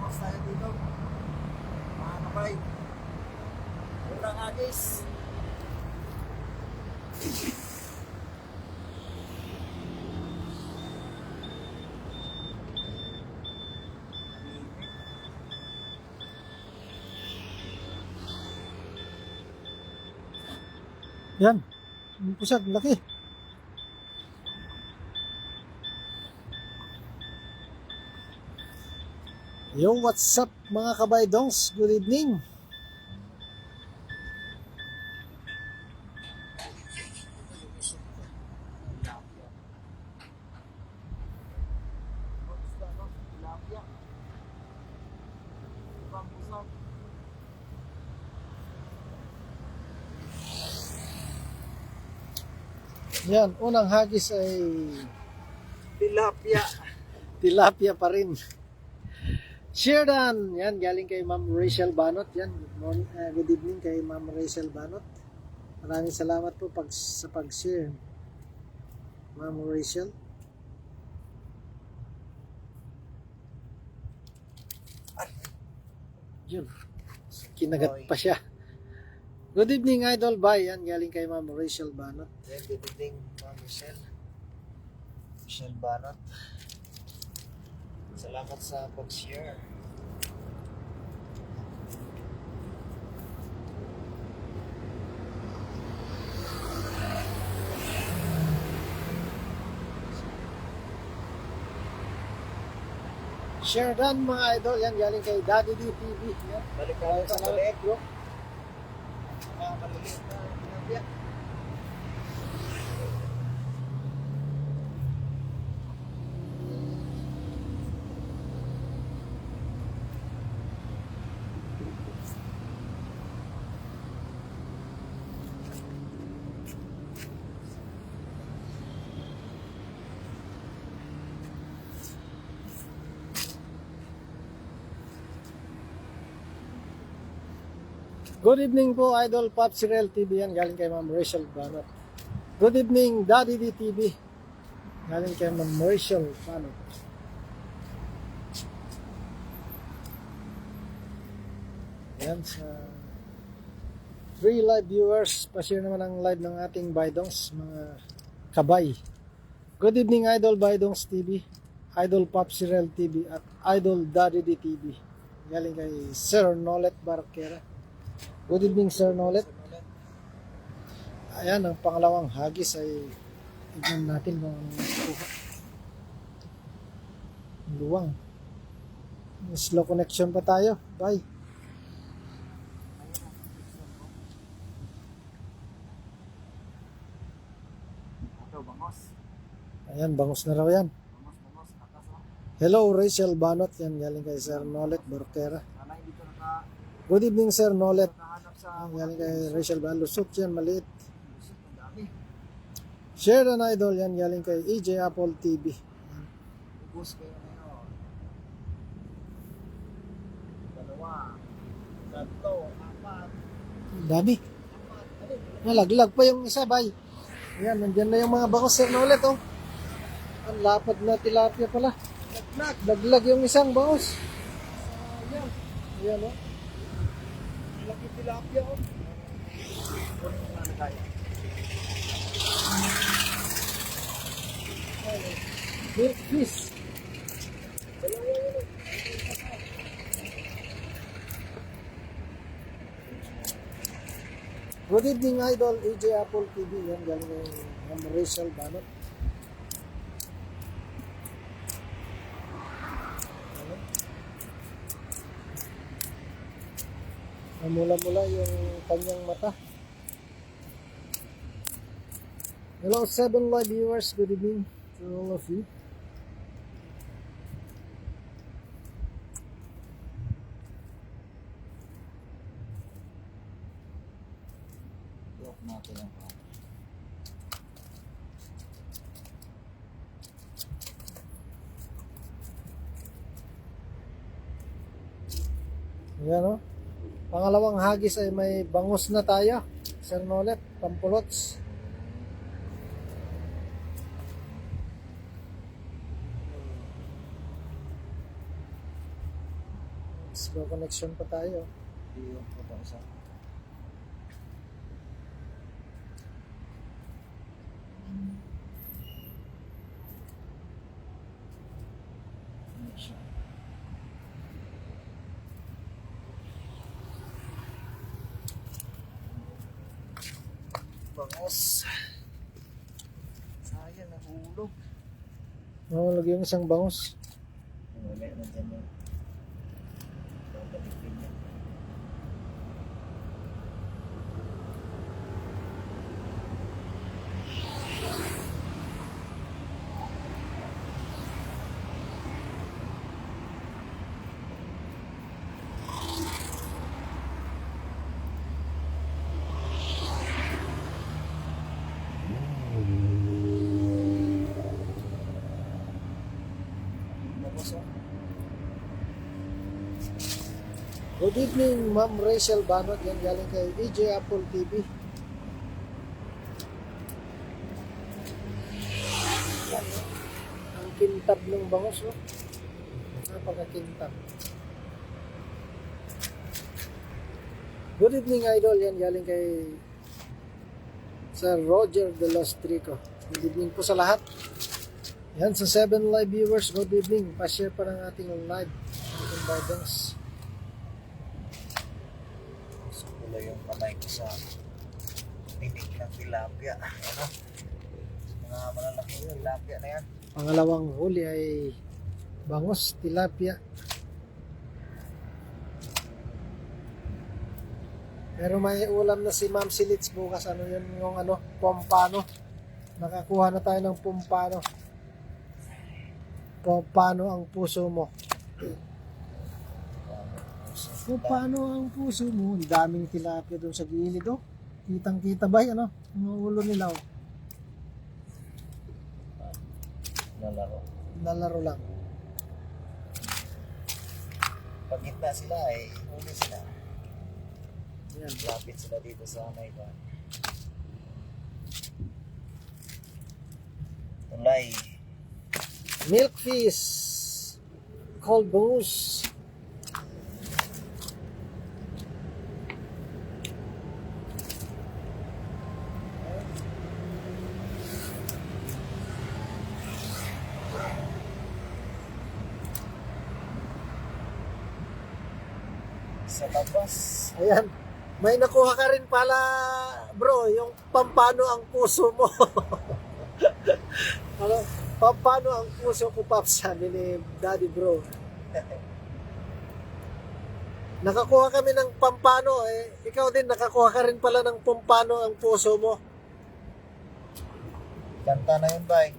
Tapos tayo dito. Mga kabay. Unang agis. Yan. Yung pusag, laki. Yo, what's up mga kabaydongs? Good evening. Yan, unang hagis ay Tilapia. tilapia pa rin. Sheridan, yan, galing kay Ma'am Rachel Banot. Yan, good evening kay Ma'am Rachel Banot. Maraming salamat po sa pag-share, Ma'am Rachel. Yun, kinagat pa siya. Good evening, Idol Bay. Yan, galing kay Ma'am Rachel Banot. Good evening, Ma'am Michelle. Michelle Banot. Salamat sa pag-share. Sheridan mga idol, yan galing kay Daddy D TV. Yan. Balik ka Maraming sa salamat, maliit. bro. Mga maliliit na tilapia. Good evening po, Idol Popsirel TV. Yan galing kay Ma'am Rachel Banot. Good evening, Daddy D TV. Galing kay Ma'am Rachel Banot. Yan sa 3 live viewers. Pa-share naman ang live ng ating Baydongs, mga kabay. Good evening, Idol Baydongs TV, Idol Popsirel TV, at Idol Daddy D TV. Galing kay Sir Nolet Barquera. Good evening, Sir Nolet. Ayan, ang pangalawang hagis ay tignan natin kung ano makuha. Luwang. Slow connection pa tayo. Bye. Ito, bangos. Ayan, bangus na raw yan. Bangos. Atas o. Hello, Rachel Banot. Yan, galing kay Sir Nolet Barquera. Sana hindi ko Good evening, Sir Nolet. nakahanap sa Yan, galing kay Rachel Banot. Lusot yan, maliit. busot. Ang dami. Share an Idol. Yan, galing kay EJ Apple TV. Ubus kayo ngayon. Dalawa. Tatlo. Apat. Dami. Nalaglag pa yung isa, bay. Ayan, nandyan na yung mga bangos, Sir Nolet, oh. Ang lapad na tilapia pala. Laglag yung isang bangos. Sayang. Ayan, oh. Laki tilapia o. Kunin mo na tayo. Milk fish. Dalawa yun. Good evening, Idol. EJ Apple TV. Yan, galing yung Ma'am Rachel Banot. Namula-mula yung kanyang mata. Hello, 7 live viewers. Good evening to all of you. Lock natin ang Ayan, oh. Pangalawang hagis ay may bangus na tayo. Sir Nolet, pampulots. Slow connection pa tayo. Yung po isa. Bangos. Sayang, nahulog. Nahulog yung isang bangus. Wala na dyan yun. Babalikin niya. Bangos, oh. Good evening, Ma'am Rachel Banot. Yan galing kay EJ Apple TV. Yan, oh. Ang kintab ng bangus, oh. Napakakintab. Good evening, Idol. Yan galing kay Sir Roger de los Trico. Good evening po sa lahat. Yan, sa 7 live viewers, good evening. Pa-share pa ng ating live. Ating Bidongs. Wala yung kamay ko sa tinik ng tilapia. Ano? Mga malalaking tilapia na yan. Pangalawang huli ay bangus, tilapia. Pero may ulam na si Ma'am Silits bukas. Ano yun yung ano, pompano. Nakakuha na tayo ng pompano. Pompano ang puso mo. Pompano ang puso mo. Ang daming tilapia doon sa gilid, oh. Kitang kita ba yan, ano? Ang ulo nila, oh. Nalaro. Nalaro lang. Pag gitna sila ay huli sila. Yan. Lapit sila dito sa may ba. Tulay. Milk fish. Cold bangus. Sa labas. Ayan. May nakuha ka rin pala, bro, yung pampano ang puso mo. Ano? Pampano ang puso ko, Paps, sabi ni Daddy Bro. Nakakuha kami ng pampano, eh. Ikaw din, nakakuha ka rin pala ng pampano ang puso mo. Kanta na yun, bay.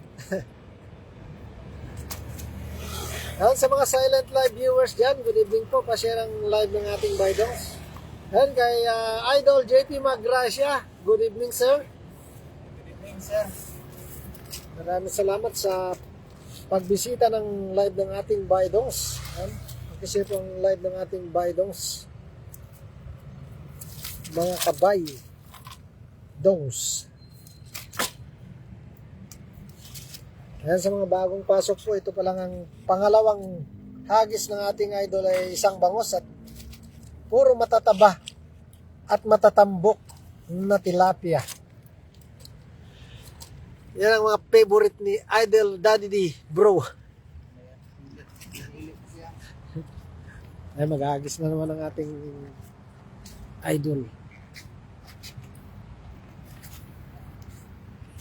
Ayan, sa mga silent live viewers dyan, good evening po. Pa-share ang live ng ating Bidongs. Ayan, kay Idol JP Magracia. Good evening, sir. Good evening, sir. Maraming salamat sa pagbisita ng live ng ating Bidongs. Ayan, mag-share po ang live ng ating Bidongs. Mga kabay. Dongs. Ayan, sa mga bagong pasok po, ito pa lang ang pangalawang hagis ng ating idol ay isang bangus at puro matataba at matatambok na tilapia. Yan ang mga favorite ni Idol Daddy D, bro. Ay, maghagis na naman ang ating idol.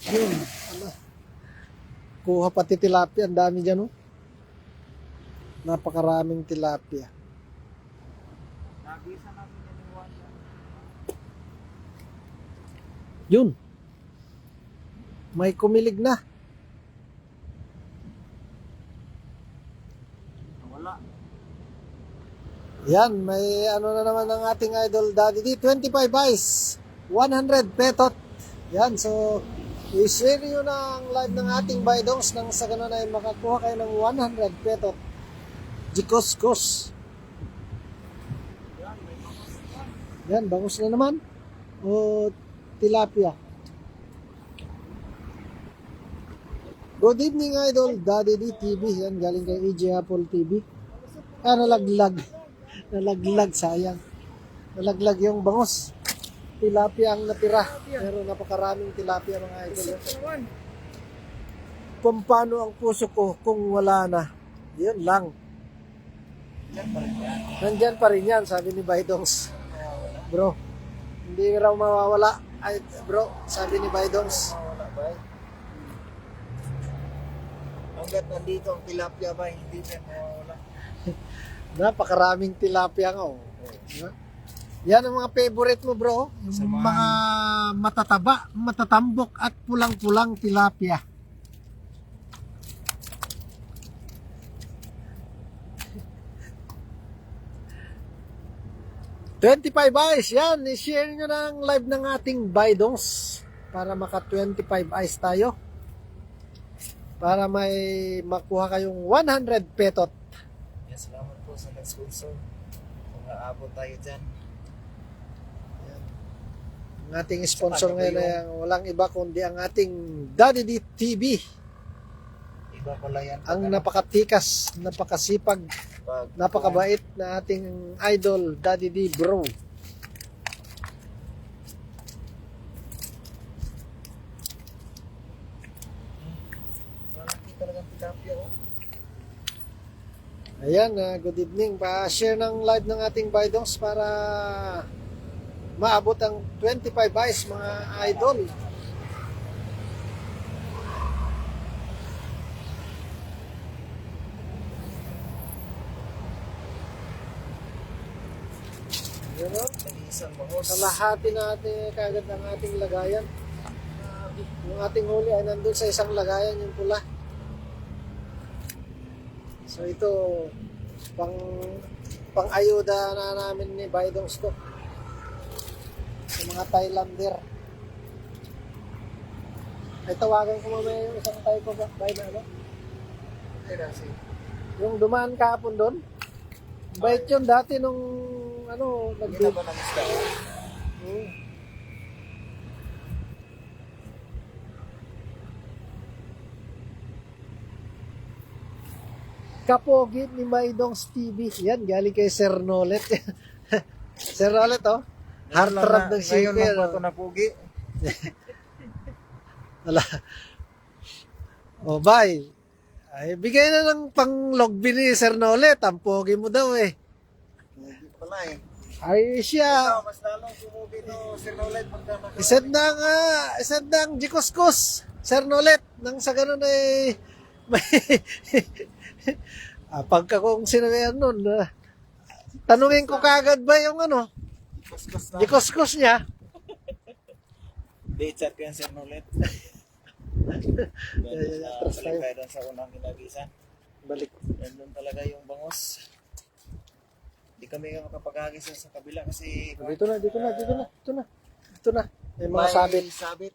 Yun, ala. Kuha pati tilapia, ang dami dyan, oh. Napakaraming tilapia. Yun. May kumilig na. Wala. Yan, may ano na naman ang ating idol Daddy D. 25 eyes, 100 petot. Yan, so i-share nyo na ang live ng ating Bidongs nang sa ganun ay makakuha kayo ng 100 petot. Jikos-kos. Yan, bangus na naman. O tilapia. Good evening, Idol Daddy D TV. Yan, galing kay EJ Apple TV. Nalaglag. Nalaglag, sayang. Nalaglag yung bangus. Tilapia ang natira. Pero napakaraming tilapia mga idol. Kung paano ang puso ko kung wala na. Yun lang. Nandyan pa rin yan, sabi ni Baidongs. Bro, hindi raw mawawala. Ay, bro, sabi ni Baidongs. Wala ba? Hanggat nandito ang tilapia ba, hindi pa mawawala. Napakaraming tilapia nga. Oh. Yan ang mga favorite mo, bro. Yung mga matataba, matatambok at pulang-pulang tilapia. $25 eyes, yan. I-share nyo na ang live ng ating Baidongs para maka 25 eyes tayo. Para may makuha kayong 100 petot. Yes, salamat po sa nag-sponsor. Kung naabot tayo dyan. Ang ating sponsor ngayon ay walang iba kundi ang ating Daddy D TV. Iba pala yan. Ang napakatikas, napakasipag, napakabait na ating idol, Daddy D Bro. Malaki talagang tilapia, oh. Ayan, good evening. Pa-share ng live ng ating Baidongs para maabot ang 25 eyes mga idol. Yun o. Isang bangus. Kalahati natin kagad ang ating lagayan. Yung ating huli ay nandun sa isang lagayan yung pula. So ito pang ayuda na namin ni Baidongs to sa mga Thailander. Ay tawagan ko mamaya yung isang Thai ko ba? Ano? Yung dumaan kahapon doon. Bait yun dati nung ano, Hindi na ba ng isda? Kapogi ni Baidongs TV. Yan, galing kay Sir Nolet. Sir Nolet, oh. Heartthrob ng Ngayon shipper. lang po ito napugi. Wala. Oh, bye. Ay, bigay na ng pang-logby ni Sir Nolet. Ang pogi mo daw eh. Hindi pala eh. Ay, siya. Ito, mas lalong sumubi to Sir Nolet pagka Isad na ang jikos-kos. Sir Nolet. Nang sa ganun ay may pagka kung sinabihan nun, tanungin ko kagad ba yung kuskus na. jikos-kos niya. Date chat ko yan Sir Nolet. Atras tayo. Balik tayo doon sa unang ginagisa. Balik. Nandun talaga yung bangus. Hindi kami makapag-agisa sa kabila kasi Dito na. May mga sabit. sabit.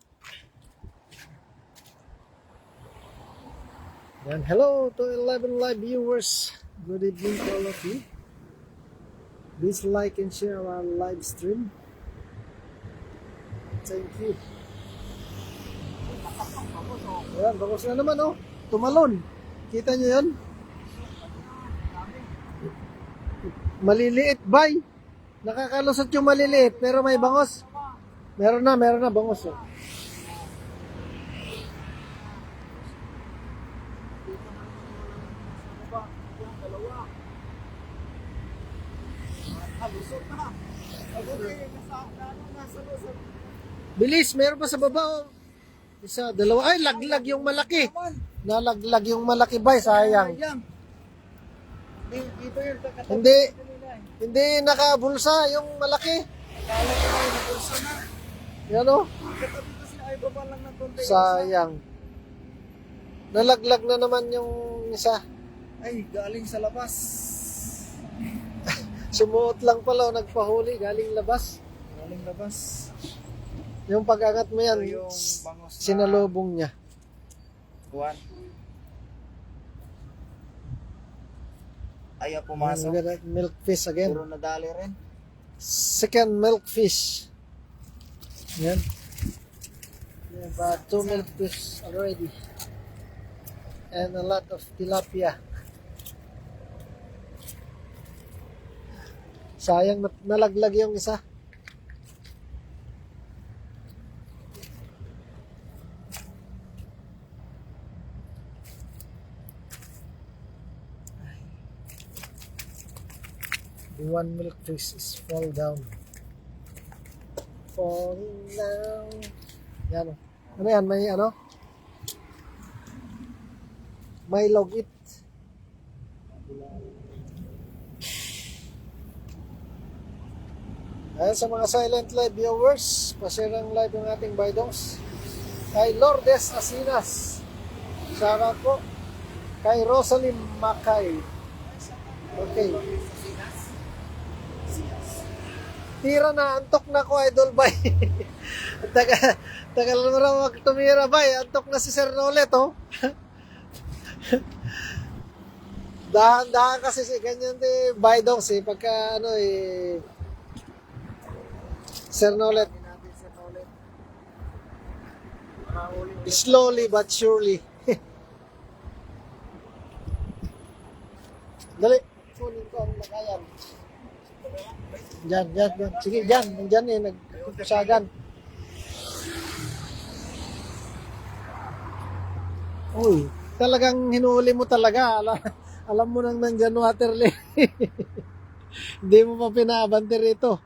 Yan. Hello to 11 live viewers. Good evening to all of you. Please like and share our live stream. Thank you. Ayan, bangus na naman oh. Tumalon. Kita nyo yun? Maliliit, bay. Nakakalusot yung maliliit, pero may bangos. Meron na bangos oh. Bilis, meron pa sa baba oh. Isa, dalawa. Ay, laglag yung malaki. Nalaglag yung malaki, bay. Sayang. Dito yun. Hindi nakabulsa yung malaki. Kala ko na yung bulsa na. Yan o. Katabi kasi ay baba lang ng konti. Sayang. Nalaglag na naman yung isa. Ay, galing sa labas. Sumuot lang pala o nagpahuli. Galing labas. Galing labas. Yung pag-angat mo yan, Ito yung bangus na sinalubong niya. buwan. Ayaw pumasok. Look at that milk fish again. Puro nadali rin. Second milk fish. Yan. We have 2 milk fish already. And a lot of tilapia. Sayang nalaglag yung isa. The one milk fish is fall down. Falling down. Yan. Ano yan? May ano? May log it. Ayan sa mga silent live viewers, pa-share ang live ng ating Baydongs. Kay Lourdes Asinas. Shoutout po. Kay Rosalie Macay. Okay. Tira na, antok na ko, Idol Bay. Tagal mo raw magtumira, Bay. Antok na si Sir Nolet, oh. Dahan-dahan kasi ganyan di Baydongs, eh. Pagka, ano, eh, Sir Nolet. Slowly but surely. Dali. Kunin ko ang lakayan. Diyan. Sige, diyan. Nandiyan eh. Nagkukusagan. Uy, talagang hinuli mo talaga. Alam mo nang nandyan waterly. Hindi mo pa pinabante rito.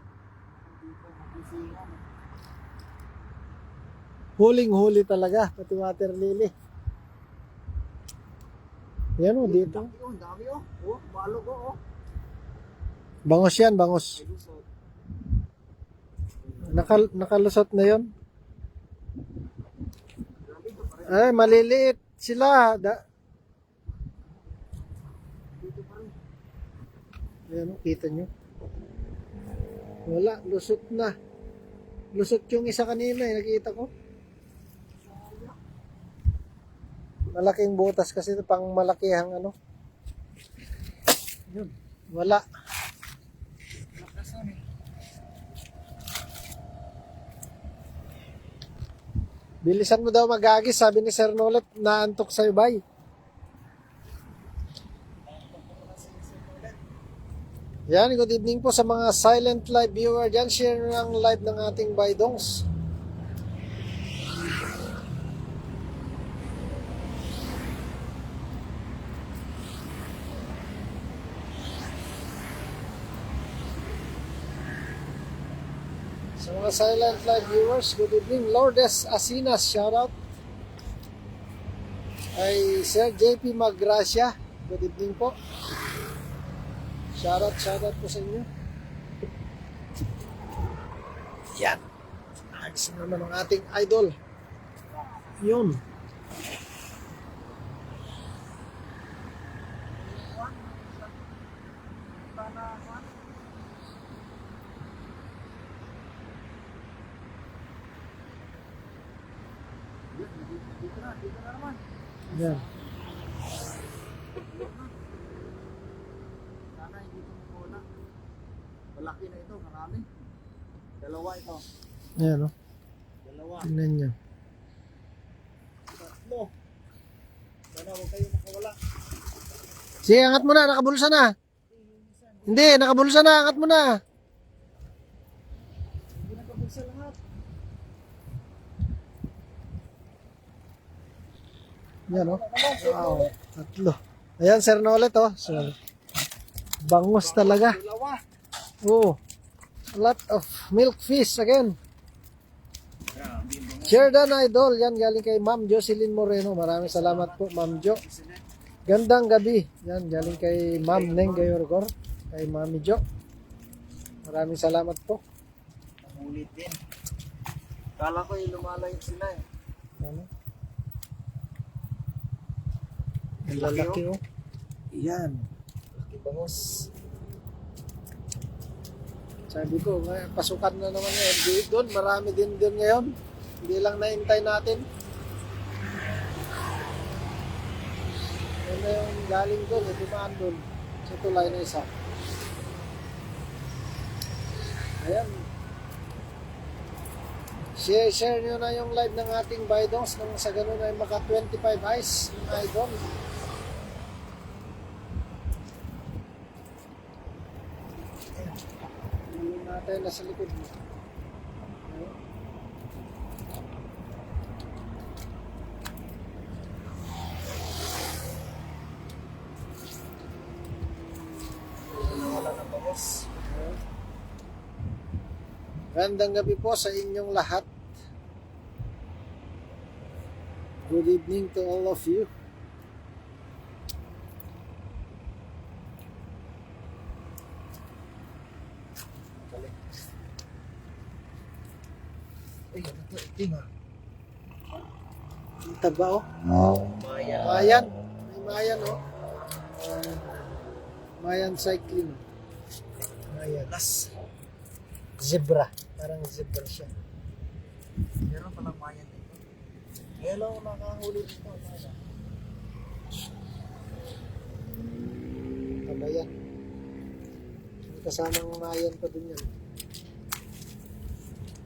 Huling-huli talaga. Pati water lily. Yan o, dito. Ang dami oh. Oh, balog oh. Bangos yan, bangos. Nakalusot na yon. Ay, maliliit sila. Ayan, kita nyo. Wala, lusot na. Lusot yung isa kanina, nakita ko. Malaking butas kasi ito, pang malakihang ano. Yun, wala. Bilisan mo daw magagis, sabi ni Sir Nolet, naantok sa'yo, bay. Yan, good evening po sa mga silent live viewer dyan. Share ng live ng ating Baydongs. Sa mga silent live viewers, good evening. Lourdes Asinas, shoutout. Ay Sir JP Magracia, good evening po. Shoutout po sa inyo. Yan. Ayos naman ang ating idol. Yun. Dito na naman. Yan. Sana hindi ito mawala. Malaki na ito, marami. Dalawa ito. Yan, o. Dalawa. Tingnan nyo. Tatlo. Sana huwag kayo makawala. Sige, angat mo na. Nakabulsa na. Hindi, nakabulsa na. Angat mo na. Hindi nakabulsa lahat. Yan, o. Wow. Tatlo. Ayan, Sir Nolet, o. So, bangus talaga. Dalawa. Oh. A lot of milk fish again. Sheridan Idol. Yan, galing kay Ma'am Jocelyn Moreno. Maraming salamat po, Ma'am Jo. Gandang gabi. Yan, galing kay Ma'am Neng Gayorgor. Kay Mami Jo. Maraming salamat po. Ulit din. Kala ko yung lumalayo sila eh. Ano? Ang lalaki, oh. Yan. Laki bangus. Sabi ko, pasukan na naman ngayon. Doon, marami din ngayon. Hindi lang naintay natin. Yan na yung galing doon, dumaan doon. Sa tulay na isa. Ayan. Share nyo na yung live ng ating Baydongs nang sa ganun ay maka 25 eyes ng idol. Ata yung nasa likod mo. Ayun. Wala na bangos. Ayun. Gandang gabi po sa inyong lahat. Good evening to all of you. Balik. Ay, ano to? Iting ah. Ang taba oh. Maya. Mayan. May mayan oh. Mayan cycling. Mayan. Las. Zebra. Parang zebra siya. Meron palang maya dito. Hello, nakahuli dito. Taba yan. May kasamang mayan pa din yan.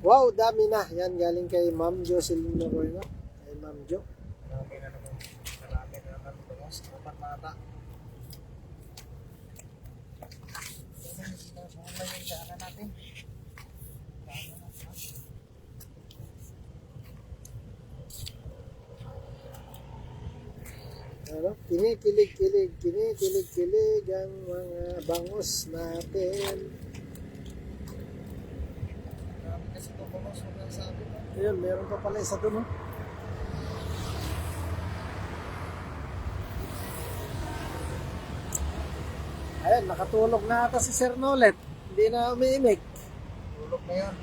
Wow, dami na. Yan galing kay Ma'am Jocelyn Noruega. Kay Ma'am Jo. Marami na naman. Marami na naman bangos. Kapan mata. Saan lang yung daanan natin? Ano? Kinikilig ang mga bangos natin. Marami kasi ito bangos. Huwag sabi mo. Ayun, meron pa pala isa doon. Oh. Ayun, nakatulog na ata si Sir Nolet. Hindi na umiimik. Tulog na yan.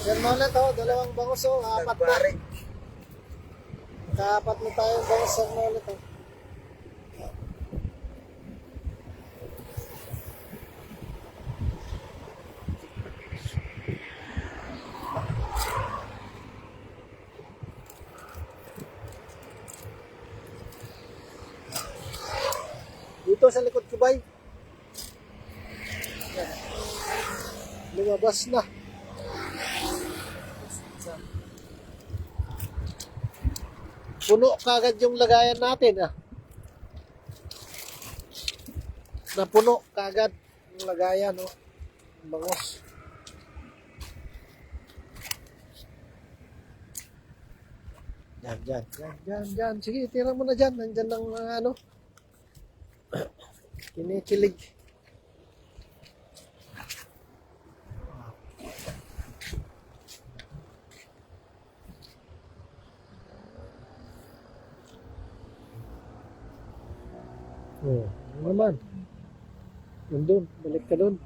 Sir Nolet, oh, dalawang bangos, oh, apat na. Nagbarik. Kaapat na tayong bangos, Sir Nolet, oh. Dito sa likod ko, bay. Yan. Lumabas na. Puno kagad yung lagayan natin, ah. Napuno kagad yung lagayan, oh. Bangos. Diyan. Sige, tira mo na dyan. Nandyan ng mga ano. Kinikilig. Oh, ano naman? Nandun, balik ka doon.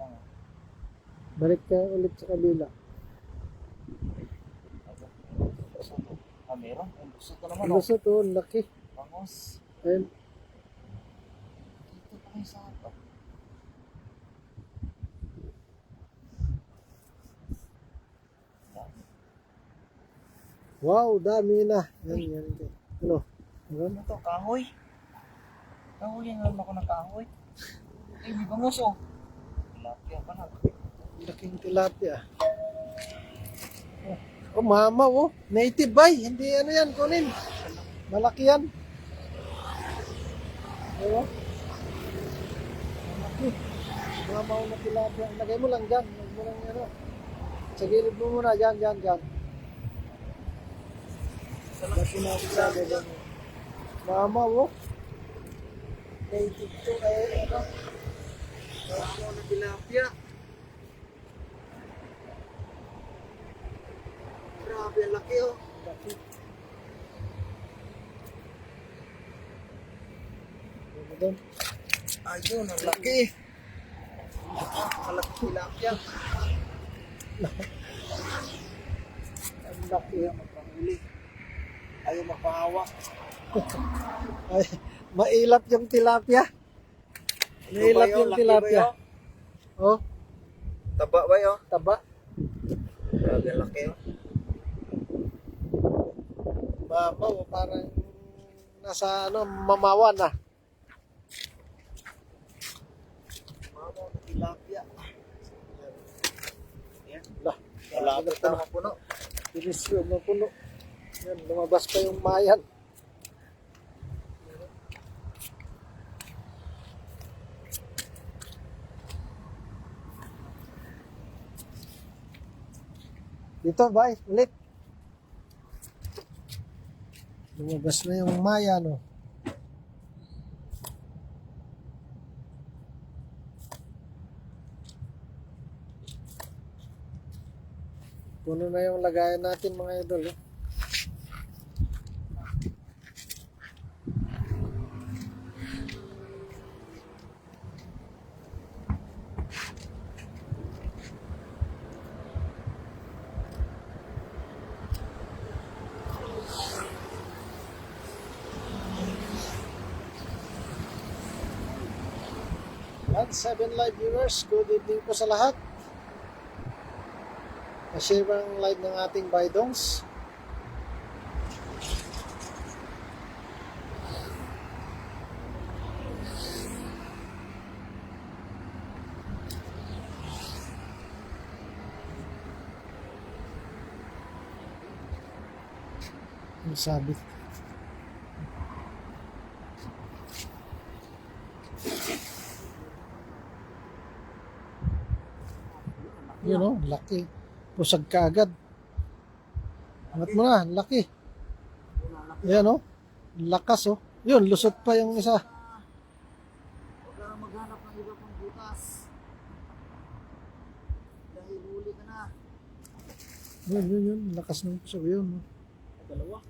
Balik ka ulit sa kabila. Ah, meron. Ang gusto ko naman. Ano sa to? Laki. Bangos. Ayun. Dito pa kayo sa ato. Wow, dami na. Yan. Ano? Ano to? Kahoy? Kahoy yan. Alam ako ng kahoy. Ay, may bangos oh. Tilapia pa na. Laking tilapia. Oh, mama, oh. Native bay. Hindi ano yan, kunin. Malaki yan. Diba? Malaki. Mama, na tilapia. Lagay mo lang dyan. Lagay mo lang ano. Sa gilid mo muna. Dyan. Lagi natin sa gilid. Mama, oh. Native to. Eh, ano. Mama na tilapia. Grabe, ang laki oh. Laki. Ano doon? Ayun, ang laki. Malaki tilapia. Ang laki. Ayaw magpahuli. Ayaw magpahawak. Ay, mailap yung tilapia. Mailap yung tilapia. Oh, Taba ba yun? taba. Grabe, ang laki oh. Mama, oh, parang nasa ano, mamawan na. Mama na tilapia. Yan. Lah, Malapit na mapuno. bilis yun, mapuno. Yan, lumabas pa yung mayan. Dito, bye. Ulit. Lumabas na yung Maya, no? Puno na yung lagayan natin, mga idol. Eh. At 7 live viewers, good evening po sa lahat. Na-share ang live ng ating Baidongs. Ang sabit. Yun o, laki. Pusag ka agad. Angat mo na, laki. Yan o, lakas o. Yun, lusot pa yung isa. Huwag ka na maghanap ng iba pang butas. Dahil huli ka na. Yun, lakas ng pusag yun. Dalawa.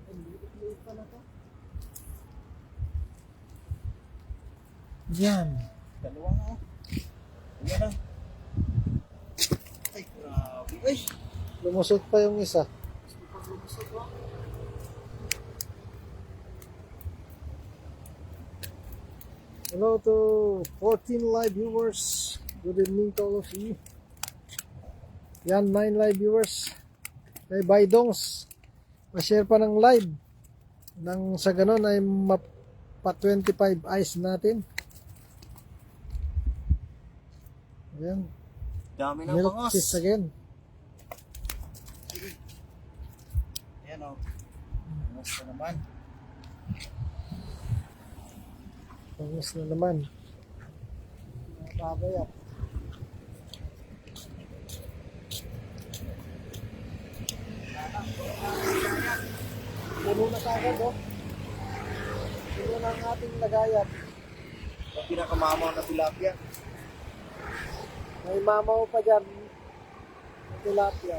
Ang liit pala to. Yan. Dalawa nga. Ayan na. Ay, grabe. Ay! Lumusot pa yung isa. Pag lumusot ko. Hello to 14 live viewers. Good evening to all of you. Yan, 9 live viewers. May Baidongs. Pa-share pa ng live. Nang sa ganon ay pa 25 eyes natin. Ayan. Dami ng Milk bangos. cheese again. Ayan o. Bangos na naman. Bangos na naman. Babay ah. Puno na kagad oh. Puno na ang ating lagayan. Ang pinakamamaw na tilapia. May mamaw pa dyan. Tilapia.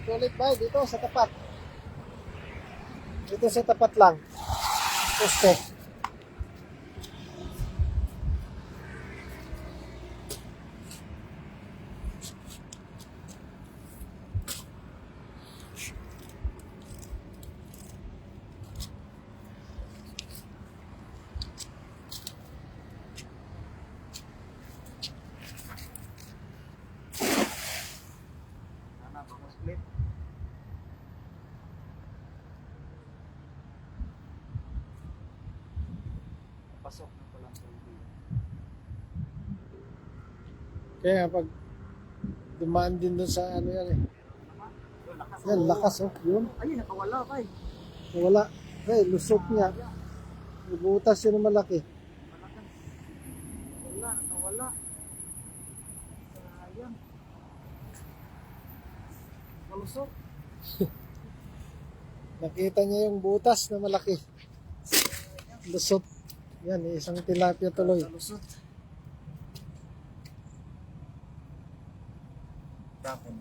Ito ulit ba? Dito sa tapat. Dito sa tapat lang. Poste. Sana, bangos split. Pasok na palang tubig. Kaya pag dumaan din doon sa ano yan eh. Yan, lakas oh. Yun. Ayun, nakawala pa eh. Wala. Hey, lusot niya. Butas yun na malaki. Malakas. Wala, nakawala. Sayang. Malusok. Nakita niya yung butas na malaki. Lusot. Yan, isang tilapia tuloy. Malusot. Tapon.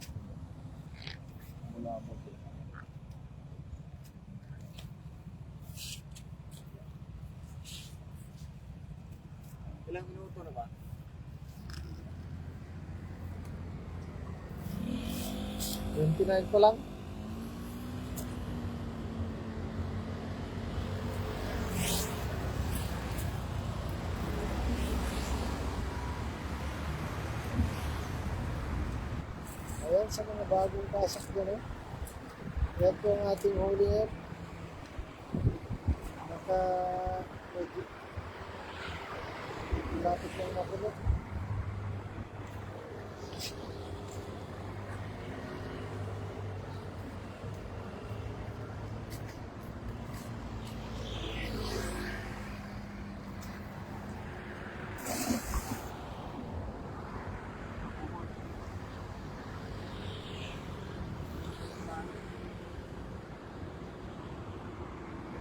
Wala mo. Ilang minuto na ba? 29 pa lang. Ayan sa mga bagong pasok dyan eh. Yan po ang ating huli ngayon. Medyo lapit lang makulot.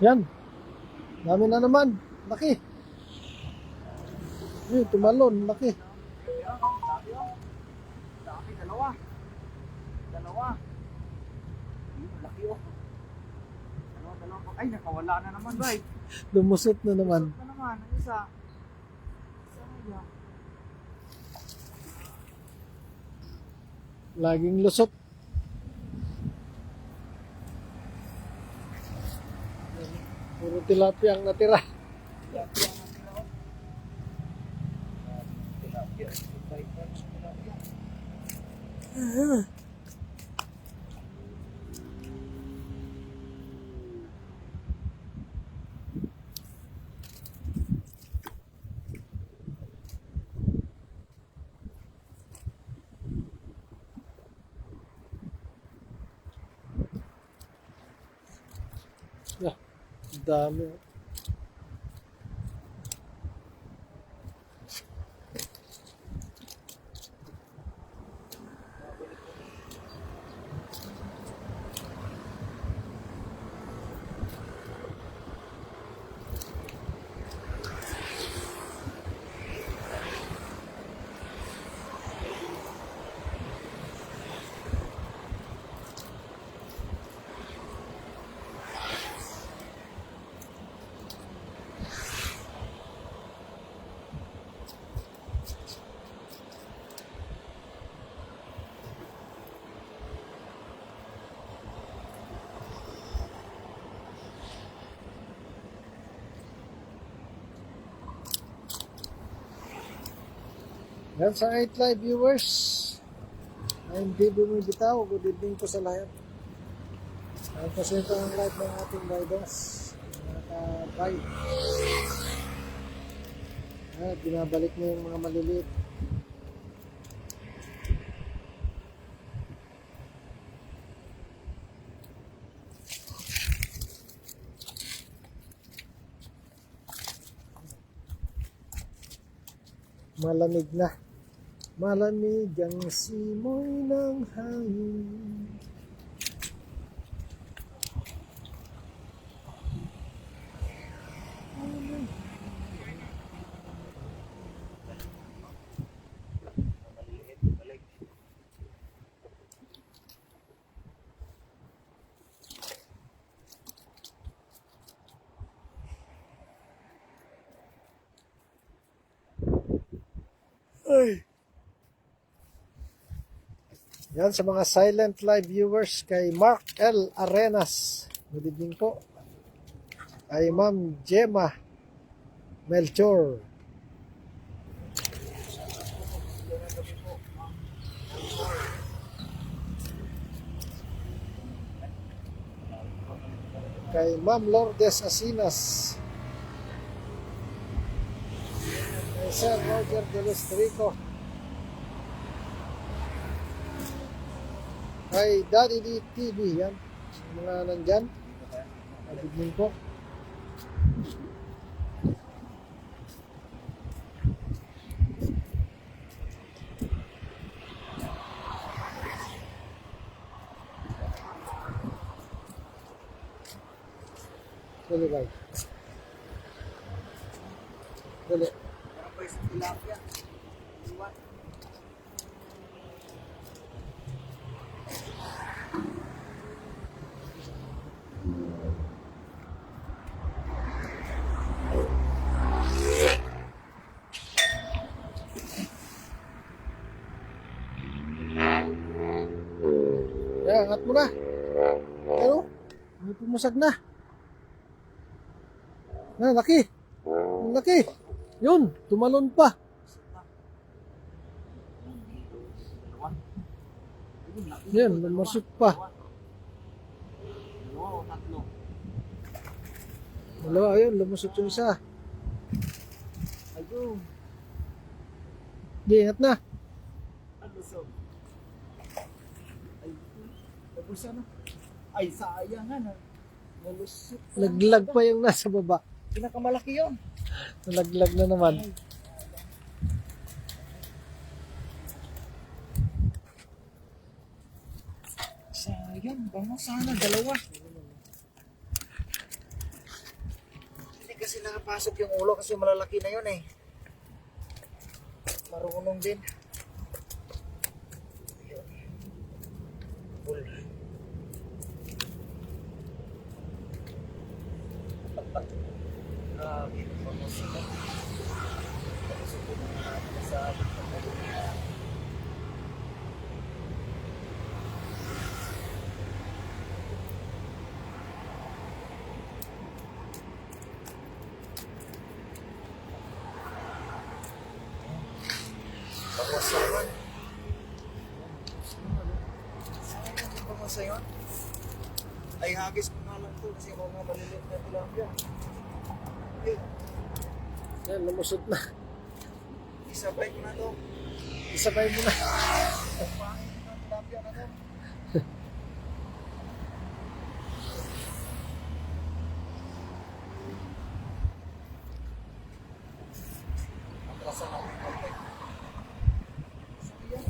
Yan. Dami na naman. Laki. Tumalon. Laki. Dami, dalawa. Dalawa. Laki oh. Dalawa. Ay, nakawala na naman, bay. Lumusot na naman. Na naman, ang isa. Sayang. Laging lusot. Puro tilapia ang natira. Tilapia. Tilapia. Yeah, dami. Yan sa 8 live viewers. I'm Bibi Bitaw. Good evening po sa lahat. Ang pasento ang live ng ating Bidongs. Mga ka-buy. Binabalik mo yung mga maliliit. Malamig na. Malamig ang simoy ng hangin. Maliliit, balik. Ay. Yan sa mga silent live viewers kay Mark L. Arenas. Good evening po. Kay Ma'am Gemma Melchor. Kay Ma'am Lourdes Asinas. Kay Sir Roger de los Rico. Kay Daddy D TV, yan. Yung mga nandyan. Good evening po. Dali ba? Dali. Meron pa isang tilapia. Iwan. Yan, angat mo na. Pero, may pumusag na. Laki. Ang laki. Yun, tumalon pa. Yan, lumusot pa. Dalawa o tatlo. Dalawa, ayun, lumusot yung isa. Ayun. Di, ingat na. Ano so? Ay, tapos ano? Ay, sayang nga na. Nalusot. Laglag pa yung nasa baba. Pinakamalaki yun. Nalaglag na naman. Sayang, bango sana, dalawa. napasok yung ulo kasi malalaki na yun eh. Marunong din. Ayun. Full. Grabe, pamusok na. Pamusok po mga natin sa abot ng pagkakas. Pagwasawan. Sayang yung pagwasayon. Ay hagis ko nga lang to kasi mga maliliit na tilapia. Ayun, Yan, lumusot na. isabay ko na to. Isabay mo na. Ang pangit ng tilapia na to. Atrasan natin konti. Sayang.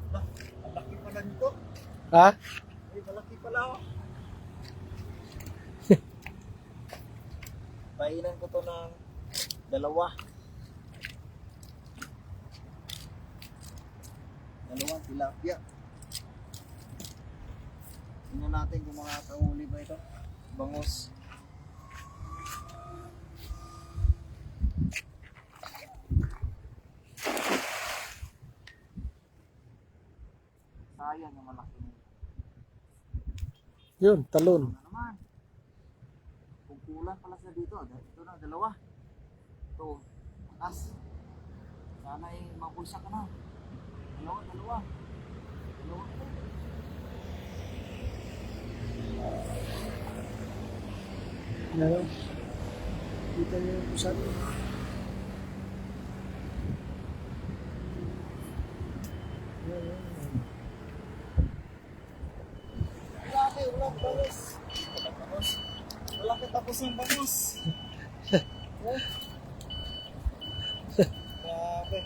Bah, ang laki pala nito. Ha? Ay, malaki pala oh. Painan ko to ng dalawa. Dalawang tilapia. Tingnan natin kung makakahuli ba ito. Bangus. Sayang yung malaki nito. Yun, talon. Ano naman? Kung kulang pala sa dito, ito na, dalawa. Ito, taas. Sana ay mabulsa ka na. Dalawa. Dalawa. Yan. Kita niyo yung pusat. Yan, yan. Grabe, walang bangus. Walang bangus. Walang katapos ng bangus. Grabe.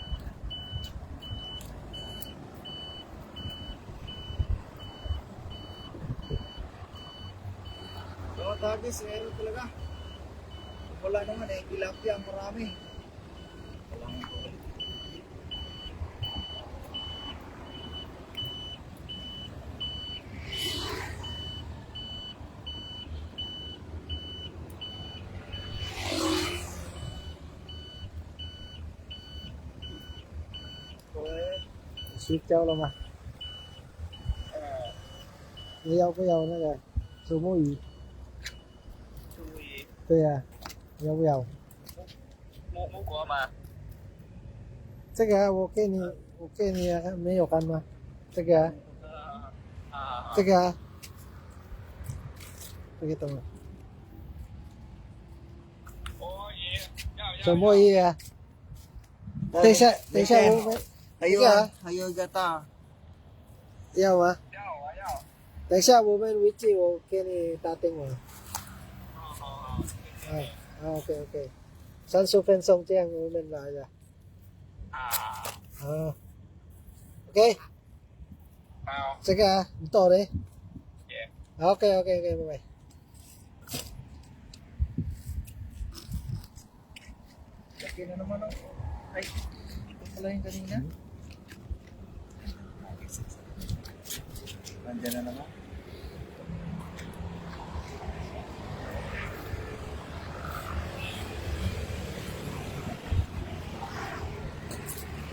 Mga tagis, meron talaga. Wala naman eh, tilapia ang marami. Wala nga po ulit. Sweet chow lang ah. Yaw ko yaw na kaya. Sumuy. Chui. Kaya. Yaw yaw. Mo ko ma. 这个我给你，我给你没有干吗？这个这个这个懂了。什么意啊？等一下，等一下，我们 Hayo, Ika? hayo gata. 要吗？等一下，我们回去我给你打电话。啊，OK OK，30分钟这样我们来了。啊，OK，这个啊，你到嘞？OK OK OK，拜拜。 Laki na naman ang... Ay, ito pala yung kanina. Nandiyan na naman.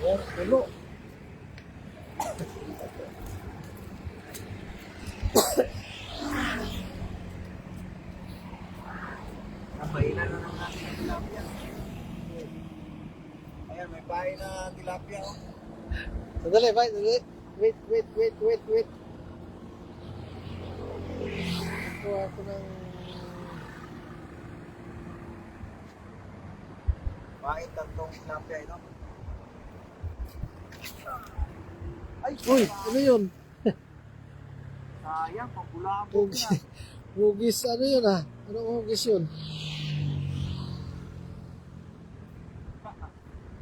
Oh, pulo. Napailan na lang natin ang tilapia. Ayan, may bahay na tilapia. Oh. Sandali, bye, sandali. Wait. Kuha ako ng... Bahay tatlong tilapia ito. Ay, Uy, ano yun? sayang, pagulabog na. Hugis, ano yun ah? Anong hugis yun?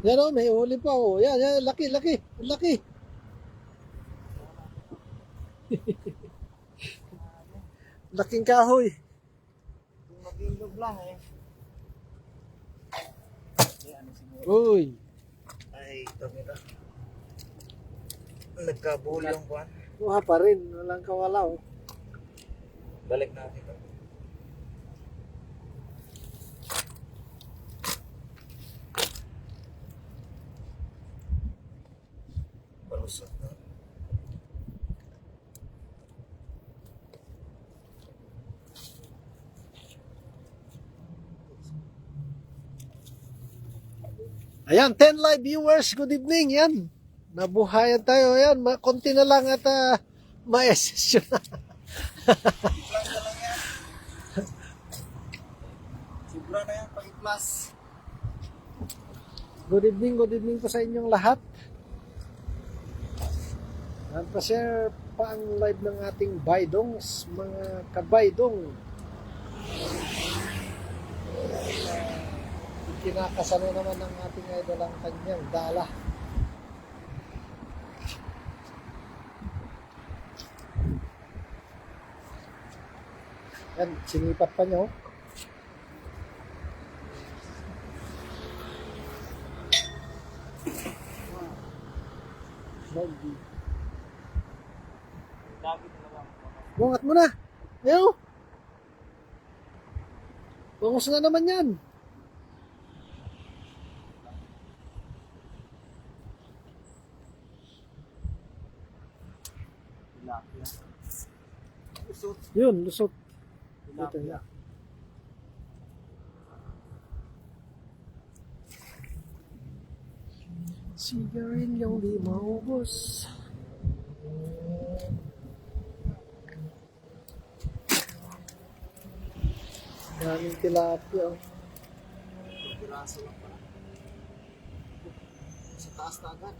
Yan o, may huli pa o. Yan, yan, laki, laki, laki. Laking kahoy. Kung mag-ilog lang eh. Ano siguro? Uy, Ay, dami na. Nagkabuhol yung kwan. kuha pa rin. Walang kawala oh. Balik natin ito. Palusot na. Ayan, 10 live viewers. Good evening. Yan. Nabuhayan tayo. Ayan, konti na lang at ma-session na. Sobra na yan, pag-i-plus. Good evening po sa inyong lahat. Yan, pa-share pa ang live ng ating baydongs, mga kabaydong. Kinakasano naman ng ating idol ang kanyang dala. Yan, sinipat pa niyo. Lagi. Lagi talaga. Bungat mo na. Ayaw. Bungos na naman yan. Tilapia. Lusot. Yun, lusot. Tilapia. Sigarilyong di maubos. Daming tilapia. Piraso lang pala. Sa taas na agad.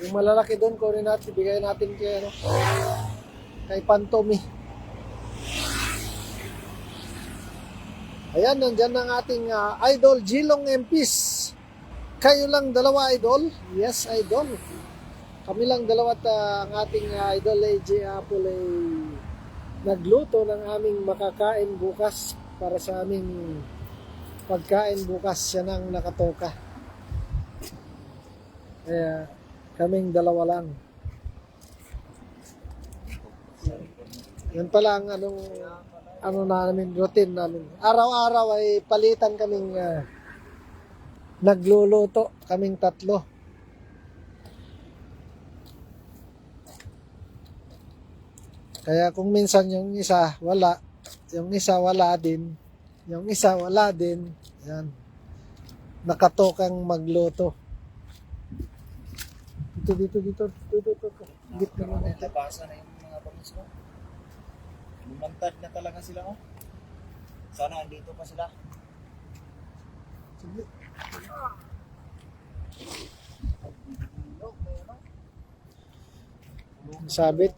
Yung malalaki doon, kunin natin, bigay natin kay, ano, kay Pantomi. Ayan, nandyan ang ating idol, Jilong MPs. Kayo lang dalawa, idol? Yes, idol. Kami lang dalawa at ang ating idol, AJ Apple, ay nagluto ng aming makakain bukas para sa aming pagkain bukas. Siya nang nakatoka. Kaya, kaming dalawa lang. Yan pala ang ano namin, routine namin. Araw-araw ay palitan kaming nagluluto, kaming tatlo. Kaya kung minsan yung isa wala, yung isa wala din, yung isa wala din, yan. Nakatokang magluto. Dito. Git naman ito. Nabasa na yung mga bangus ko. Lumantad na talaga sila ko. Sana andito pa sila. Sige. Sabit.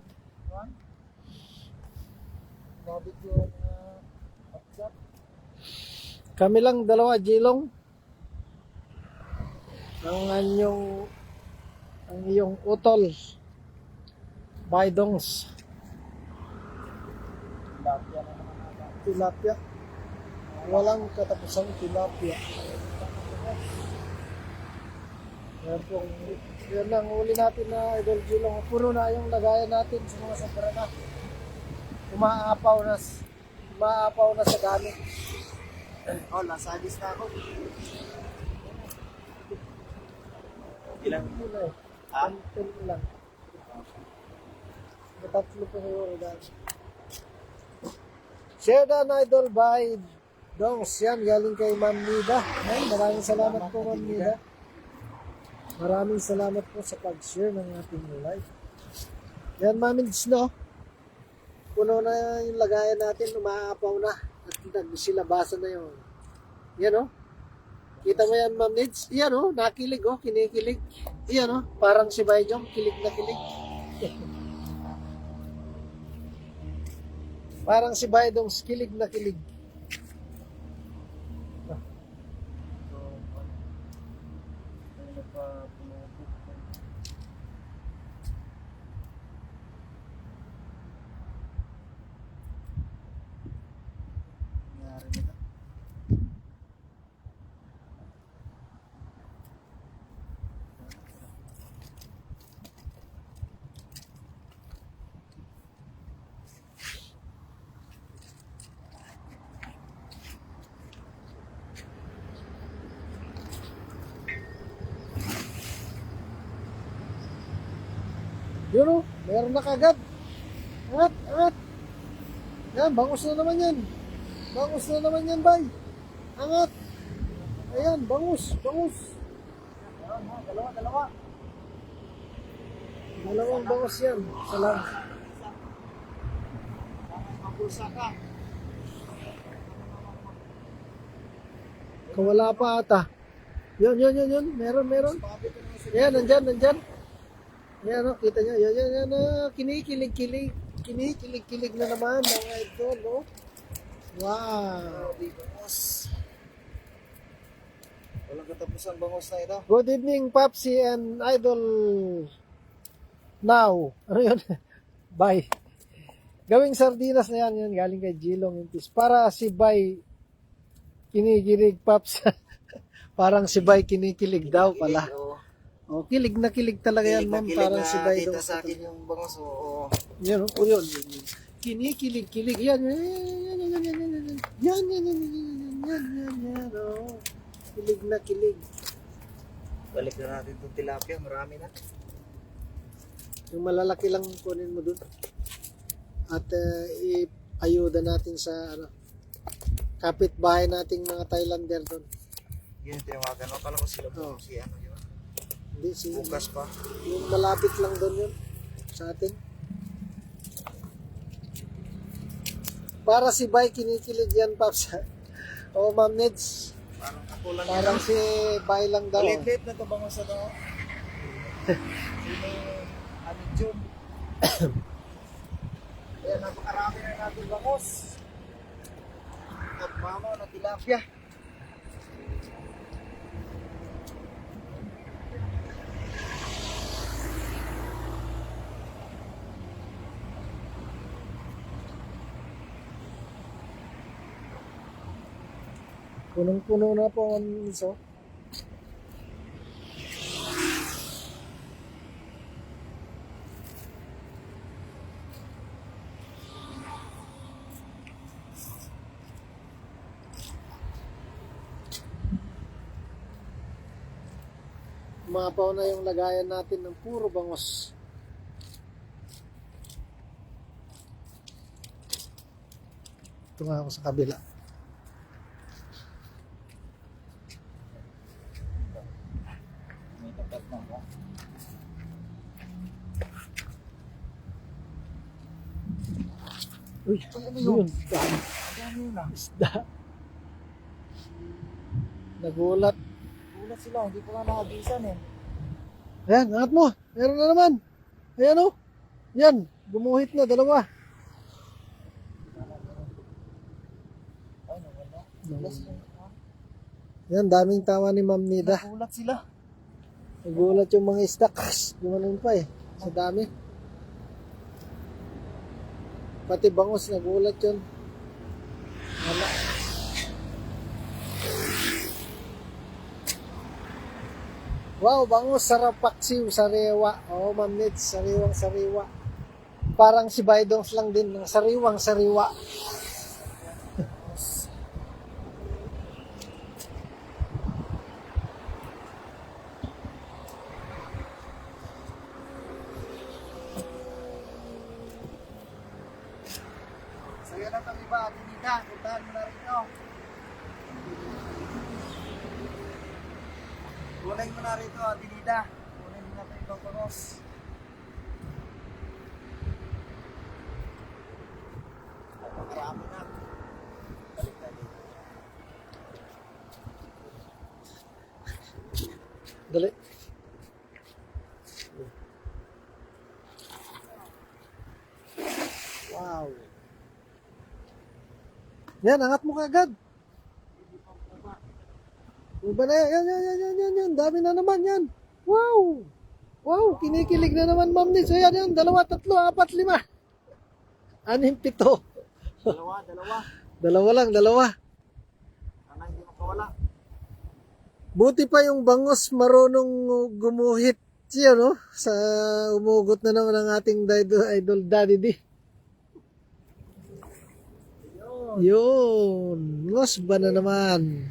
Sabit yung paksak. Kami lang dalawa, Jilong. Ang iyong utol. Baydongs. Tilapia na naman natin. Tilapia. Walang katapusang tilapia. Yan ang huli natin na idol Jilong. Puro na yung lagayan natin sa mga sobra na. Umaapaw na sa gamit. Oh, lasagis na ako. Ilang? Muna eh. Ah? 10 lang. Matatlo pa siguro dahil. Share na idol by Dongs, yan, galing kay Ma'am Nida. Ay, maraming salamat po, Ma'am Nida. Maraming salamat po sa pag-share ng ating live. Yan, Mamids, no? Puno na yung lagayan natin, umaapaw na. At nagsilabasan na yun. Yan, no? Kita mo yan, Ma'am Nids? Yan, oh, nakilig, oh, kinikilig. Yan, oh, parang si Baijong, kilig na kilig. Parang si Baidong, kilig na kilig. Yun, oh, meron na kagad. Angat, angat. Yan, bangus na naman yan. Bangus na naman yan, bay. Angat. Ayan, bangus, bangus. Dalawa. Dalawang bangus yan. Salamat. Mapulsa ka. Kawala pa ata. Yun. Meron. Yan, nandyan. Yan, oh, kita nyo. Yan, oh, kinikilig na naman, mga idol, no? Wow. Bangus. Walang katapusan bangus na ito. Good evening, Papsi and Idol Now. Ano yun? Bye. Gawing sardinas na yan, galing kay Jilong Intis. Para si Bay kinikilig, Paps. Parang si Bay kinikilig daw pala. Oh, kilig na kilig talaga yan, ma'am. Parang si Bay daw. Kita sa akin yung bangus. Oo. Yan, oh, yun. Kinikilig. Yan. Yan. Oh. Kilig na kilig. Balik na natin itong tilapia. Marami na. Yung malalaki lang kunin mo dun. At iayuda natin sa kapitbahay nating mga Thailander dun. Yun, tinawagan ko. Kala ko sila po. Oh. Si ano yun. Hindi, Bukas pa. yung malapit lang dun yun sa atin. Para si Bay kinikilig yan, Paps. O, Ma'am Neds. Parang ako lang Parang si Bay lang daw. Lit-lit na ito bangus na ito. Sino ano June? Ayan, napakarami na natin bangus. At mama na tilapia. Punong-puno na po ang miso. Umapaw na yung lagayan natin ng puro bangos. Ito nga ako sa kabila. May tapat na ba? Uy, ano yun? yun? Ang dami yun ah. Isda. Nagulat. Ulat sila, hindi pa nga nakabisan eh. Ayan, angat mo. Meron na naman. Ayan o. Yan, gumuhit na, dalawa. Ay, nawala. Ulat sila. Yan, daming tawa ni Ma'am Nida. Ulat sila. Nagulat yung mga isda. Gumanon pa eh. Sa dami. Pati bangus, nagulat yun. Wala. Wow, bangus, sarap paksiw, sariwa. Oh, Ma'am Nid, sariwang sariwa. Parang si Baidongs lang din, ng sariwang sariwa. So yan ang kami ba, Atinita. Puntahan mo na rin ito. Kunin mo na rito, Ate Nida. Kunin mo na ito ibang bangos. Marami na. Balik tayo dito. Dali. Wow. Yan, angat mo kagad. Iba na yan. Dami na naman yan. Wow. Wow, kinikilig na naman, Ma'am Nits. So yan, 2, 3, 4, 5. 6, 7. Dalawa. Dalawa. Sana hindi makawala. Buti pa yung bangos marunong gumuhit siya, no? Sa umugot na naman ang ating idol Daddy D. Yun. Ngos ba na naman?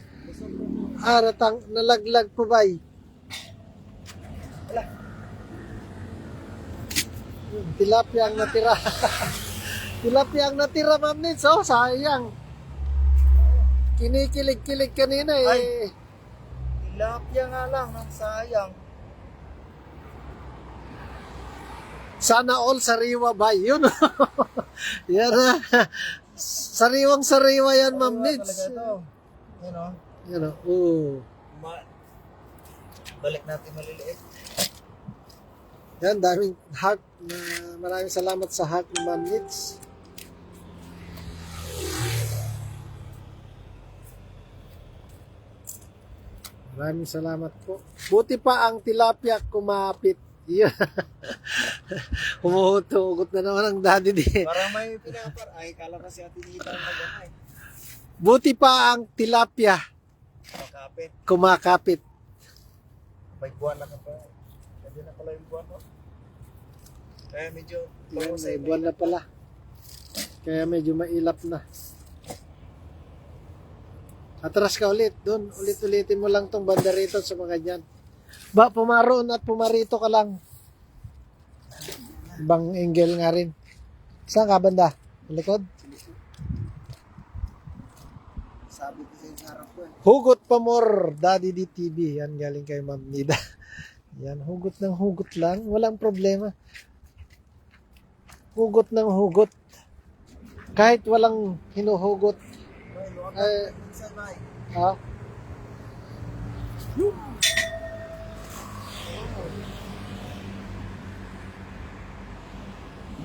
Aratang nalaglag pa ba? Wala. Tilapia ang natira. Tilapia ang natira, Ma'am Nits. Oh, sayang. Kinikilig-kilig kanina eh. Ay. Tilapia nga lang, ang sayang. Sana all sariwa ba? Yun. Yan na. Sariwang-sariwa yan, Ma'am Nits. Talaga ito. Yan o. Yan o. Oo. Balik natin maliliit. Yan, daming heart. Maraming salamat sa heart ni Ma'am Nits. Maraming salamat po. Buti pa ang tilapia kumapit. Yeah. Humuhugot na naman ang Daddy D. Parang may ay, kala kasi Ate Nida ang nagana eh. Buti pa ang tilapia Makapit. kumakapit. May buwan na ka pa. Nandiyan na pala yung buwan mo. Kaya medyo Yan, may buwan na pala. Kaya medyo mailap na. Atras ka ulit. Doon, ulit-ulitin mo lang tong banda rito sa mga ganyan. Ba, pumaroon at pumarito ka lang. Ibang angle nga rin. Saan ka banda? Ang likod? sabi ko sa yung harap ko eh. Hugot pa more, Daddy DTV. Yan, galing kay Ma'am Nida. Yan, hugot ng hugot lang. Walang problema. Hugot ng hugot. Kahit walang hinuhugot. May luwag Eh, na minsan na eh. Ha?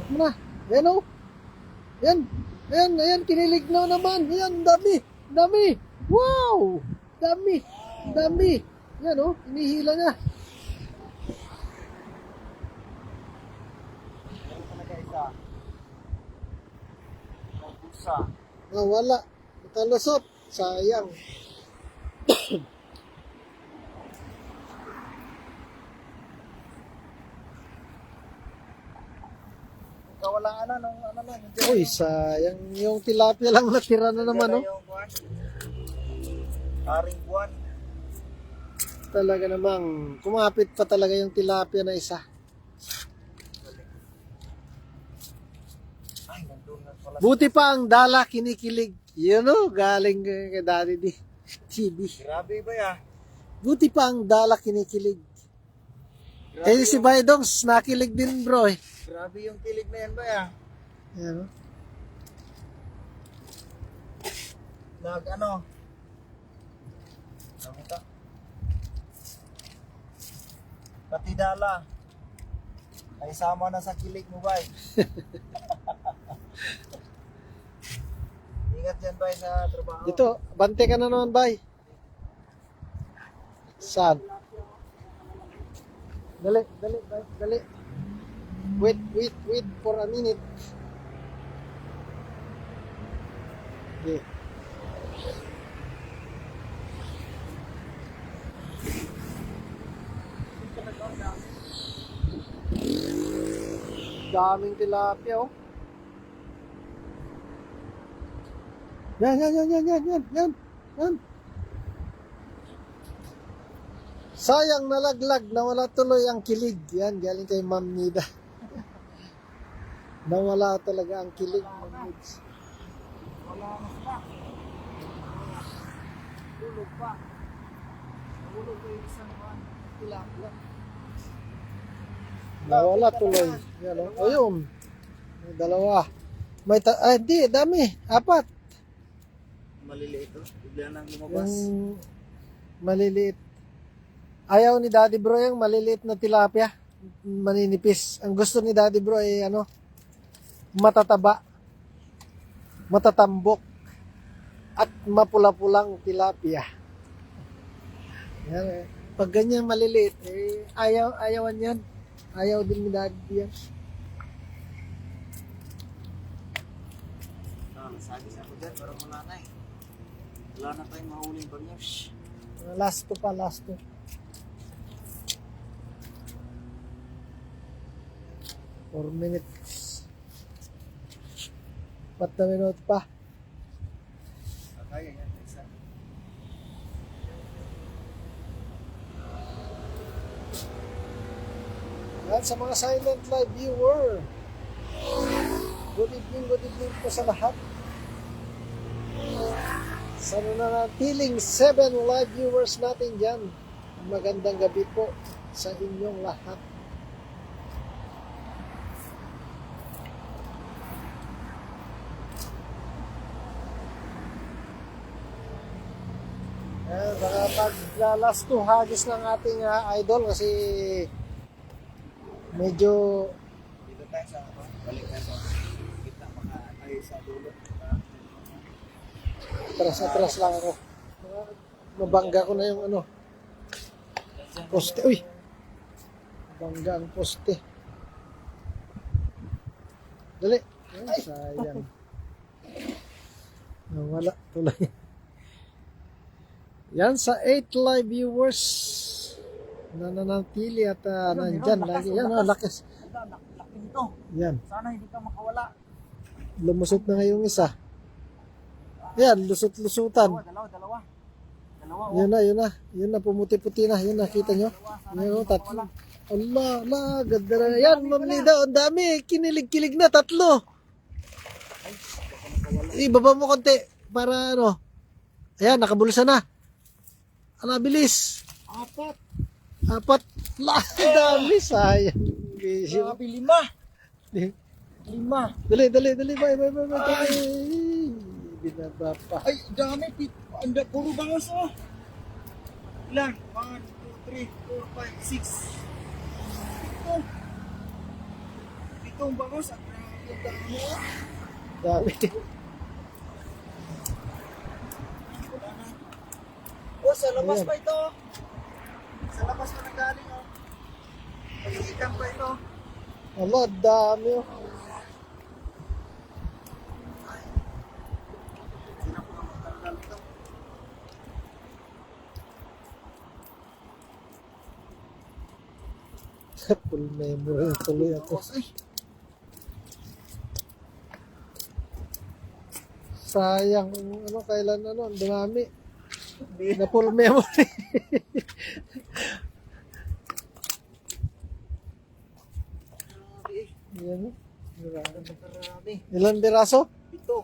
Ano na? Yan o. Yan. Ayan, kinilig na naman. Yan, dami. Wow! Dami. Yan o, hinihila niya. Meron talaga isa. Pusa. Wala. Matalusot. Sayang. Kawalaan na ng ano na. Uy, sayang. Yung tilapia lang natira na naman o. Yung buwan. Haring buwan. Talaga namang kumapit pa talaga yung tilapia na isa. Ay, nandun na pala. Buti pa ang dala kinikilig. Yun o, galing kay Daddy D. TV. Grabe ba ya? Buti pa ang dala kinikilig. Eh si Baydongs, nakilig din bro eh. Grabe yung kilig na yan ba ya? Yan o. Nag ano? Namuta. Pati dala. Ay sama na sa kilig mo ba? Ingat dyan ba sa trabaho? Dito, bante ka na naman bay. Saan? Dali. Wait for a minute. Okay. Daming tilapia oh. Yan. Sayang nalaglag, nawala tuloy ang kilig. Yan, galing kay Ma'am Nida. Nawala talaga ang kilig. Ma'am Nids. Wala na sila. Nahulog pa. Nahulog pa yung isang tilapia. Nawala tuloy. Yan, oh. Ayun. May dalawa. Hindi, dami. 4. Maliliit to. Bigla nang lumabas. Yung maliliit. Ayaw ni Daddy Bro yung maliliit na tilapia. Maninipis. Ang gusto ni Daddy Bro ay matataba, matatambok, at mapula-pulang tilapia. Yan, eh. Pag ganyan maliliit, ayawan yan. Ayaw din ni Daddy yan. Nasagis ako dyan, parang wala na eh. Wala na tayong mahuling bangers. Last 2 pa, last 2. 4 minutes. 4 na minute pa. Kaya yan, isa. Yan sa mga silent live viewer. Good evening po sa lahat. Sa nanatiling 7 live viewers natin dyan, magandang gabi po sa inyong lahat. Baka mag-last 2 hagis ng ating idol kasi medyo Dito tayo sa balik tayo sa kita tayo sa dulo. atras lang ako. Mabangga ko na yung poste. Uy! Bangga ang poste. Dali. Ay, sayang. Nawala tuloy. Yan sa 8 live viewers na nanatili at nandyan lagi. Yan, lakas. Laki nito. Yan. Sana hindi ka makawala. Lumusot na ngayong isa. Yan, lusot-lusutan. Dalawa. Yun na, pumuti-puti na. Yun, nakita nyo? Yun, tatlo. Allah, ganda na. Yan, Ma'am Lida, ang dami. Kinilig-kilig na, 3. Ibaba mo konti para Ayan, nakabulsa na. Ang bilis. 4. Dami, sayang. Grabe, 5. Dali. Bye. Binaba pa. Ay, dami. Puro bangos oh. Ilan? 1, 2, 3, 4, 5, 6. Pitong bangos. At dami oh. Dami. Oh, sa labas Ayan. pa ito. Sa labas pa nagaling oh. Pag-iikan pa ito. Allah, dami oh. Sino po ang matanggal ito? Full memory tuloy ako. Ay, Sayang kailan ang dami. Na full memory. Yan. grabe. Ilan biraso? Ito.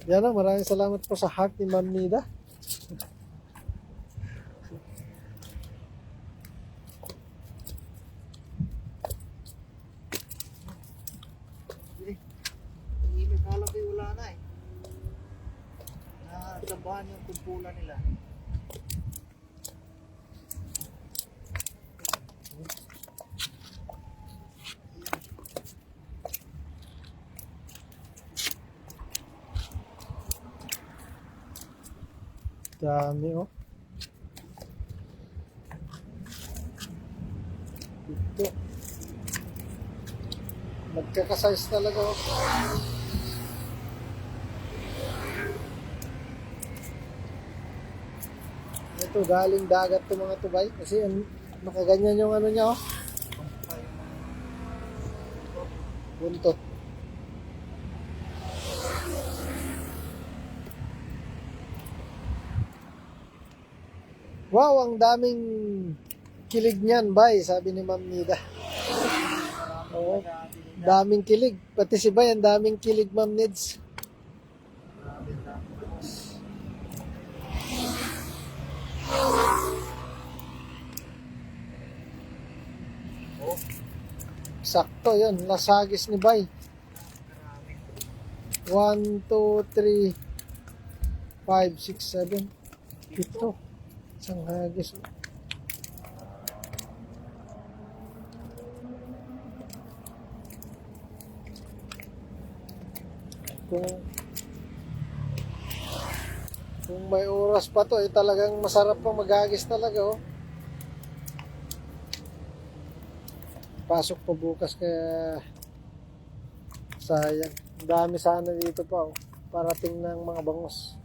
Yan ang maraming salamat po sa heart ni Ma'am Nida. Hindi kala ko wala na eh. Natambahan yung kumpulan nila. Dami oh. Ito. Magkakasize talaga oh. Ito galing dagat to mga tubay kasi makaganyan yung niya oh. Buntot. Wow, ang daming kilig niyan, bay, sabi ni Ma'am Nida. Oo, daming kilig. Pati si Bay, ang daming kilig, Ma'am Nids. Oh, Sakto yun. Lasagis ni Bay. grabe. 1, 2, 3, 5, 6, 7. Ito. Isang hagis. Kung kung may oras pa to, talagang masarap pang maghagis talaga, oh. Pasok pa bukas kaya sayang. Ang dami sana dito pa, oh. Parating ng mga bangos.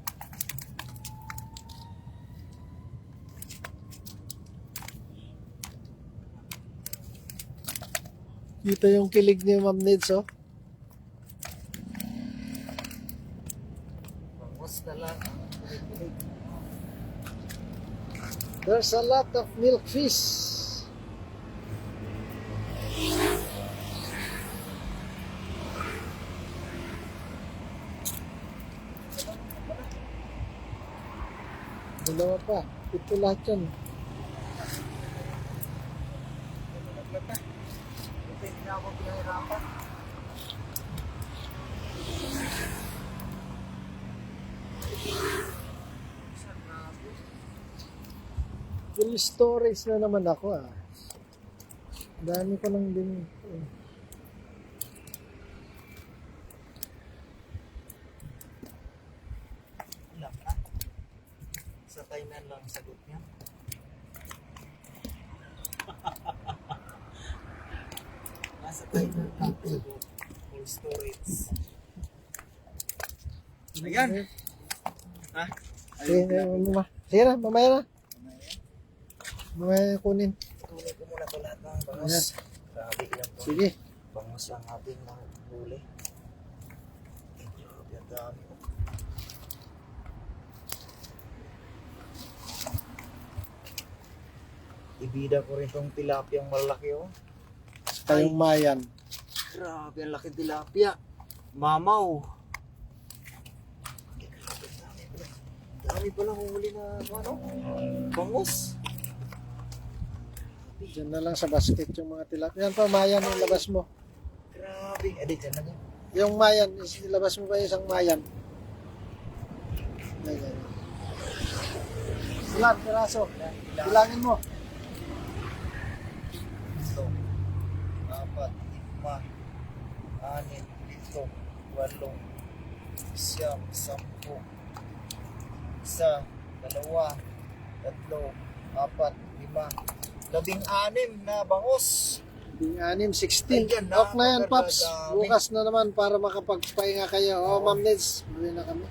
Kita yung kilig ni Ma'am Nids, oh. Bangos na lang. Kulit-kulit. There's a lot of milk fish. Dalawa pa. Ito lahat yan. Ito hindi na ako pinahirapan. Full storage na naman ako, ah. Dami ko lang din. Wala na. Sa Thailand lang sagot niya. Nasa Thailand lang sagot. Full storage. Ayan. Ha? Sige, sige na, mamaya na. Mamaya kunin. Tuloy ko muna ito lahat ng bangos. Grabe yan po. Sige. Bangos ang ating huli. Grabe ang dami. Ibida ko rin itong tilapiyang malaki, oh. Tayong mayan. Grabe ang laki tilapia. Mamaw. Grabe, dami pala huli na ano? Bangos. Diyan na lang sa basket yung mga tilapia. Yan pa, mayan yung labas mo. Grabe. Edi, dyan lang yan. Yung mayan, ilabas mo pa yung isang mayan. Yan, yan. Ilan, piraso. Bilangin mo. 3, 4, 5, 6, 7, 8, 9, 10, 1, 2, 3, 4, 5, 16 na bangos. Yung 6, 16. Ayan, Off na yan, Paps. napakadami. Bukas na naman para makapagpahinga kayo. Oh, Ma'am Neds, uwi na kami.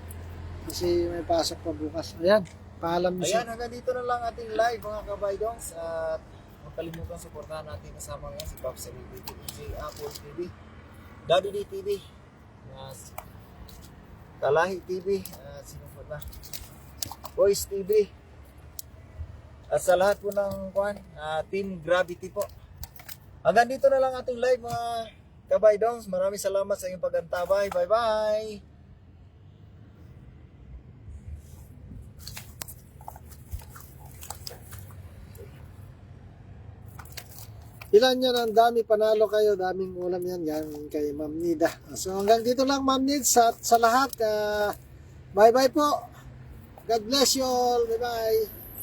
Kasi may pasok pa bukas. Ayan, paalam na Ayan, siya. hanggang dito na lang ating live mga kabaydongs. At huwag kalimutan suportahan natin kasama ngayon si Pops TV, si Apple TV, Daddy D TV, Talahi TV, sino po ba? Voice TV. At sa lahat po ng Team Gravity po. Hanggang dito na lang ating live mga kabaydongs. Maraming salamat sa inyong pagantabay. Bye-bye! Ilan yan, ang dami, panalo kayo, daming ulam yan, yan kay Ma'am Nida. So hanggang dito lang, Ma'am Nid, sa lahat. Bye-bye po. God bless you all. Bye-bye.